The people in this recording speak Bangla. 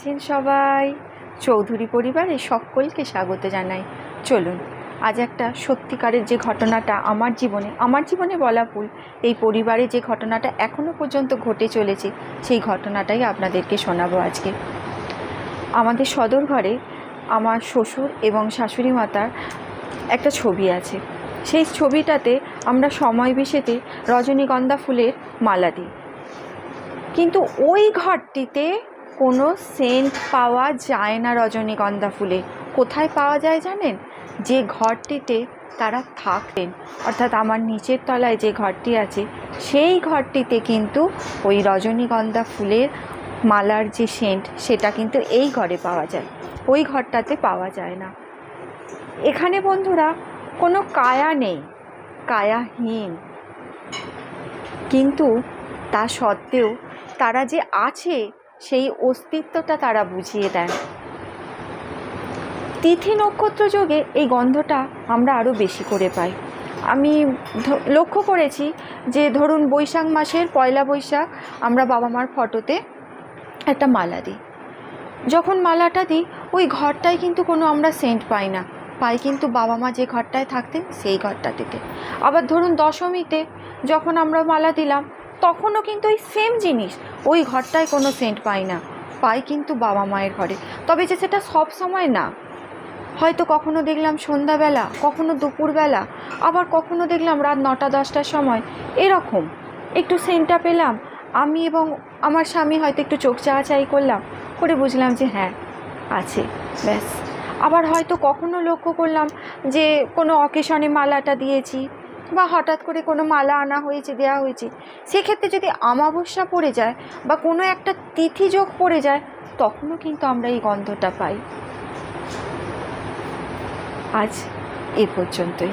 আছেন সবাই? চৌধুরী পরিবারে সকলকে স্বাগত জানাই। চলুন আজ একটা সত্যিকারের যে ঘটনাটা আমার জীবনে বলা ভুল, এই পরিবারে যে ঘটনাটা এখনো পর্যন্ত ঘটে চলেছে সেই ঘটনাটাই আপনাদেরকে শোনাবো আজকে। আমাদের সদর ঘরে আমার শ্বশুর এবং শাশুড়ি মাতার একটা ছবি আছে। সেই ছবিটাতে আমরা সময় বিশেষে রজনীগন্ধা ফুলের মালা দিই, কিন্তু ওই ঘরটিতে কোনো সেন্ট পাওয়া যায় না। রজনীগন্ধা ফুলে কোথায় পাওয়া যায় জানেন? যে ঘরটিতে তারা থাকতেন, অর্থাৎ আমার নিচের তলায় যে ঘরটি আছে সেই ঘরটিতে কিন্তু ওই রজনীগন্ধা ফুলের মালার যে সেন্ট সেটা কিন্তু এই ঘরে পাওয়া যায়, ওই ঘরটাতে পাওয়া যায় না। এখানে বন্ধুরা কোনো কায়া নেই, কায়াহীন, কিন্তু তা সত্ত্বেও তারা যে আছে সেই অস্তিত্বটা তারা বুঝিয়ে দেন। তিথি নক্ষত্র যোগে এই গন্ধটা আমরা আরও বেশি করে পাই। আমি লক্ষ্য করেছি যে ধরুন বৈশাখ মাসের পয়লা বৈশাখ আমরা বাবা মার ফটোতে একটা মালা দিই। যখন মালাটা দিই ওই ঘরটায় কিন্তু কোনো আমরা সেন্ট পাই না, পাই কিন্তু বাবা মা যে ঘরটায় থাকতেন সেই ঘরটাতে। আবার ধরুন দশমীতে যখন আমরা মালা দিলাম তখনও কিন্তু ওই সেম জিনিস, ওই ঘরটায় কোনো সেন্ট পাই না, পাই কিন্তু বাবা মায়ের ঘরে। তবে যে সেটা সব সময় না, হয়তো কখনো দেখলাম সন্ধ্যাবেলা, কখনো দুপুরবেলা, আবার কখনো দেখলাম রাত 9টা-10টার সময় এরকম একটু সেন্টটা পেলাম। আমি এবং আমার স্বামী হয়তো একটু চোখ চাওয়াচাই করলাম, করে বুঝলাম যে হ্যাঁ আছে, ব্যাস। আবার হয়তো কখনো লক্ষ্য করলাম যে কোনো অকেশনে মালাটা দিয়েছি বা হঠাৎ করে কোনো মালা আনা হয়েছে, দেওয়া হয়েছে, সেক্ষেত্রে যদি অমাবস্যা পড়ে যায় বা কোনো একটা তিথি যোগ পড়ে যায় তখনও কিন্তু আমরা এই গন্ধটা পাই। আজ এ পর্যন্তই।